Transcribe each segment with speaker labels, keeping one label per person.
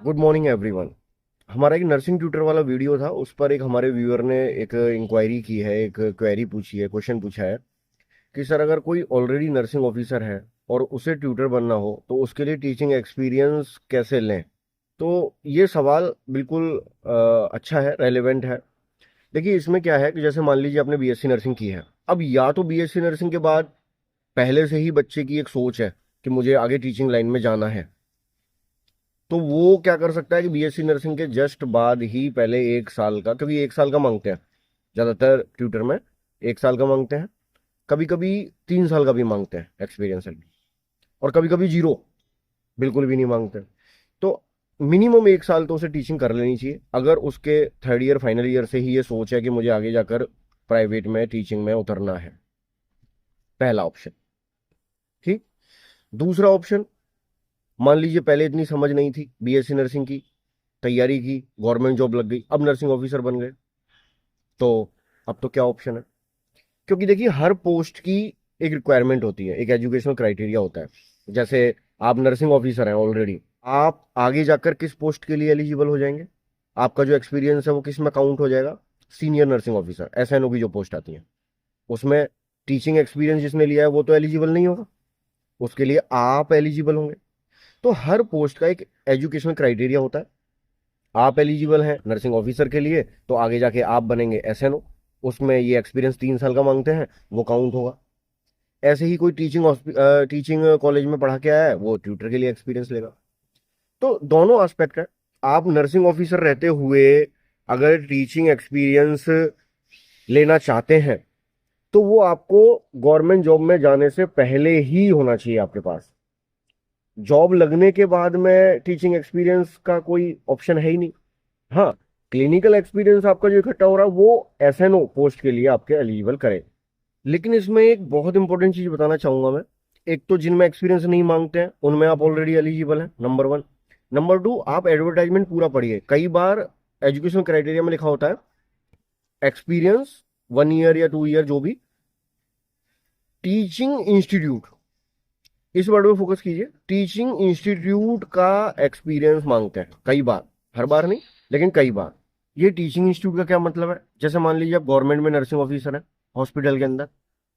Speaker 1: Good morning everyone. हमारा एक nursing tutor वाला वीडियो था, उस पर एक हमारे व्यूअर ने एक इंक्वायरी की है, एक क्वेरी पूछी है, क्वेश्चन पूछा है कि सर अगर कोई ऑलरेडी नर्सिंग ऑफिसर है और उसे ट्यूटर बनना हो तो उसके लिए टीचिंग एक्सपीरियंस कैसे लें। तो ये सवाल बिल्कुल अच्छा है, रेलेवेंट है। देखिए इसमें क्या है कि जैसे मान लीजिए आपने बीएससी नर्सिंग की है। अब या तो बीएससी नर्सिंग के बाद पहले से ही बच्चे की एक सोच है कि मुझे आगे टीचिंग लाइन में जाना है, तो वो क्या कर सकता है कि बीएससी नर्सिंग के जस्ट बाद ही पहले एक साल का, क्योंकि एक साल का मांगते हैं ज्यादातर ट्यूटर में, एक साल का मांगते हैं, कभी कभी 3 साल का भी मांगते हैं एक्सपीरियंस, और कभी कभी जीरो, बिल्कुल भी नहीं मांगते। तो मिनिमम एक साल तो उसे टीचिंग कर लेनी चाहिए, अगर उसके थर्ड ईयर फाइनल ईयर से ही ये सोच है कि मुझे आगे जाकर प्राइवेट में टीचिंग में उतरना है। पहला ऑप्शन ठीक। दूसरा ऑप्शन, मान लीजिए पहले इतनी समझ नहीं थी, बीएससी नर्सिंग की तैयारी की, गवर्नमेंट जॉब लग गई, अब नर्सिंग ऑफिसर बन गए, तो अब तो क्या ऑप्शन है। क्योंकि देखिए हर पोस्ट की एक रिक्वायरमेंट होती है, एक एजुकेशनल क्राइटेरिया होता है। जैसे आप नर्सिंग ऑफिसर हैं ऑलरेडी, आप आगे जाकर किस पोस्ट के लिए एलिजिबल हो जाएंगे, आपका जो एक्सपीरियंस है वो किस में काउंट हो जाएगा। सीनियर नर्सिंग ऑफिसर, एसएनओ की जो पोस्ट आती है, उसमें टीचिंग एक्सपीरियंस जिसने लिया है वो तो एलिजिबल नहीं होगा, उसके लिए आप एलिजिबल होंगे। तो हर पोस्ट का एक एजुकेशनल क्राइटेरिया होता है। आप एलिजिबल हैं नर्सिंग ऑफिसर के लिए, तो आगे जाके आप बनेंगे एसएनओ, उसमें ये एक्सपीरियंस 3 साल का मांगते हैं, वो काउंट होगा। ऐसे ही कोई टीचिंग कॉलेज में पढ़ा के आया है, वो ट्यूटर के लिए एक्सपीरियंस लेगा। तो दोनों एस्पेक्ट है। आप नर्सिंग ऑफिसर रहते हुए अगर टीचिंग एक्सपीरियंस लेना चाहते हैं तो वो आपको गवर्नमेंट जॉब में जाने से पहले ही होना चाहिए आपके पास। जॉब लगने के बाद में टीचिंग एक्सपीरियंस का कोई ऑप्शन है ही नहीं। हाँ, क्लिनिकल एक्सपीरियंस आपका जो इकट्ठा हो रहा है वो एसएनओ पोस्ट के लिए आपके एलिजिबल करे। लेकिन इसमें एक बहुत इंपॉर्टेंट चीज बताना चाहूंगा मैं। एक तो जिनमें एक्सपीरियंस नहीं मांगते हैं उनमें आप ऑलरेडी एलिजिबल हैं, नंबर वन। नंबर टू, आप एडवर्टाइजमेंट पूरा पढ़िए। कई बार एजुकेशन क्राइटेरिया में लिखा होता है एक्सपीरियंस 1 ईयर या 2 ईयर जो भी, टीचिंग इंस्टीट्यूट, इस वर्ड पे फोकस कीजिए। टीचिंग इंस्टीट्यूट का एक्सपीरियंस मांगते हैं कई बार, हर बार नहीं लेकिन कई बार। ये टीचिंग इंस्टीट्यूट का क्या मतलब है, जैसे मान लीजिए आप गवर्नमेंट में नर्सिंग ऑफिसर है हॉस्पिटल के अंदर,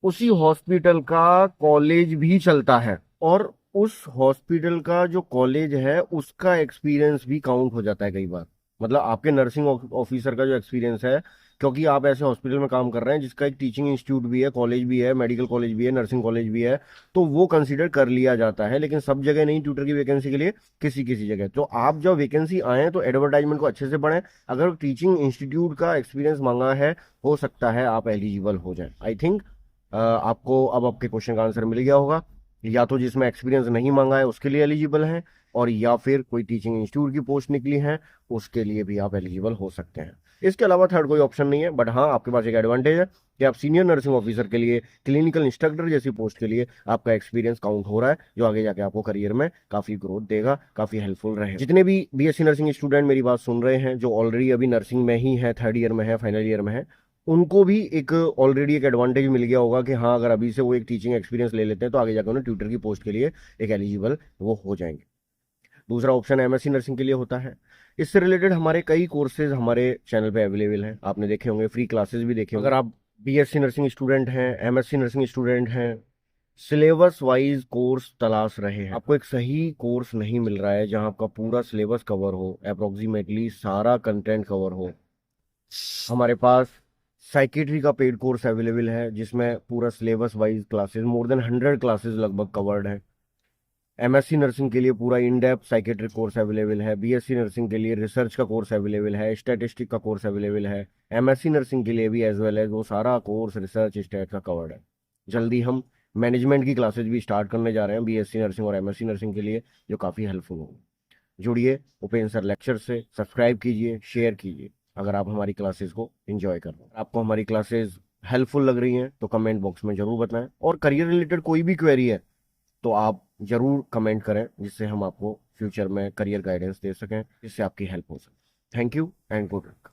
Speaker 1: उसी हॉस्पिटल का कॉलेज भी चलता है, और उस हॉस्पिटल का जो कॉलेज है उसका एक्सपीरियंस भी काउंट हो जाता है कई बार। मतलब आपके नर्सिंग ऑफिसर का जो एक्सपीरियंस है, क्योंकि आप ऐसे हॉस्पिटल में काम कर रहे हैं जिसका एक टीचिंग इंस्टीट्यूट भी है, कॉलेज भी है, मेडिकल कॉलेज भी है, नर्सिंग कॉलेज भी है, तो वो कंसीडर कर लिया जाता है। लेकिन सब जगह नहीं, ट्यूटर की वैकेंसी के लिए किसी किसी जगह। तो आप जब वैकेंसी आए तो एडवर्टाइजमेंट को अच्छे से पढ़ें। अगर टीचिंग इंस्टीट्यूट का एक्सपीरियंस मांगा है, हो सकता है आप एलिजिबल हो जाए। आई थिंक आपको अब आपके क्वेश्चन का आंसर मिल गया होगा। या तो जिसमें एक्सपीरियंस नहीं मांगा है उसके लिए एलिजिबल हैं, और या फिर कोई टीचिंग इंस्टीट्यूट की पोस्ट निकली है उसके लिए भी आप एलिजिबल हो सकते हैं। इसके अलावा थर्ड कोई ऑप्शन नहीं है। बट हाँ, आपके पास एक एडवांटेज है कि आप सीनियर नर्सिंग ऑफिसर के लिए, क्लिनिकल इंस्ट्रक्टर जैसी पोस्ट के लिए आपका एक्सपीरियंस काउंट हो रहा है, जो आगे जाके आपको करियर में काफी ग्रोथ देगा, काफी हेल्पफुल रहे। जितने भी बीएससी नर्सिंग स्टूडेंट मेरी बात सुन रहे हैं, जो ऑलरेडी अभी नर्सिंग में ही है, थर्ड ईयर में है, फाइनल ईयर में है, उनको भी एक ऑलरेडी एक एडवांटेज मिल गया होगा कि हाँ, अगर अभी से वो एक टीचिंग एक्सपीरियंस ले लेते हैं तो आगे जाकर उन्हें ट्यूटर की पोस्ट के लिए एक एलिजिबल वो हो जाएंगे। दूसरा ऑप्शन एमएससी नर्सिंग के लिए होता है। इससे रिलेटेड हमारे कई कोर्सेज हमारे चैनल पे अवेलेबल हैं, आपने देखे होंगे, फ्री क्लासेस भी देखे होंगे। अगर आप बीएससी नर्सिंग स्टूडेंट हैं, एमएससी नर्सिंग स्टूडेंट हैं, सिलेबस वाइज कोर्स तलाश रहे हैं, आपको एक सही कोर्स नहीं मिल रहा है जहां आपका पूरा सिलेबस कवर हो, अप्रोक्सीमेटली सारा कंटेंट कवर हो, हमारे पास साइकेट्री का पेड कोर्स अवेलेबल है जिसमें पूरा syllabus wise classes, more than 100 classes लगभग कवर्ड है। एमएससी नर्सिंग के लिए पूरा in depth psychiatric course available है। बीएससी नर्सिंग के लिए रिसर्च का कोर्स अवेलेबल है, स्टैटिस्टिक का कोर्स अवेलेबल है। एमएससी नर्सिंग के लिए भी एज वेल एज वो सारा कोर्स रिसर्च स्टैट का कवर्ड है। जल्दी हम मैनेजमेंट की क्लासेस भी स्टार्ट करने जा रहे हैं बीएससी नर्सिंग और एमएससी नर्सिंग के लिए, जो काफ़ी हेल्पफुल होगी। जुड़िए उपेंद्र सर लेक्चर से, सब्सक्राइब कीजिए, शेयर कीजिए अगर आप हमारी क्लासेस को एंजॉय कर रहे हैं। आपको हमारी क्लासेस हेल्पफुल लग रही हैं तो कमेंट बॉक्स में जरूर बताएं, और करियर रिलेटेड कोई भी क्वेरी है तो आप जरूर कमेंट करें, जिससे हम आपको फ्यूचर में करियर गाइडेंस दे सकें, जिससे आपकी हेल्प हो सके। Thank you and good luck.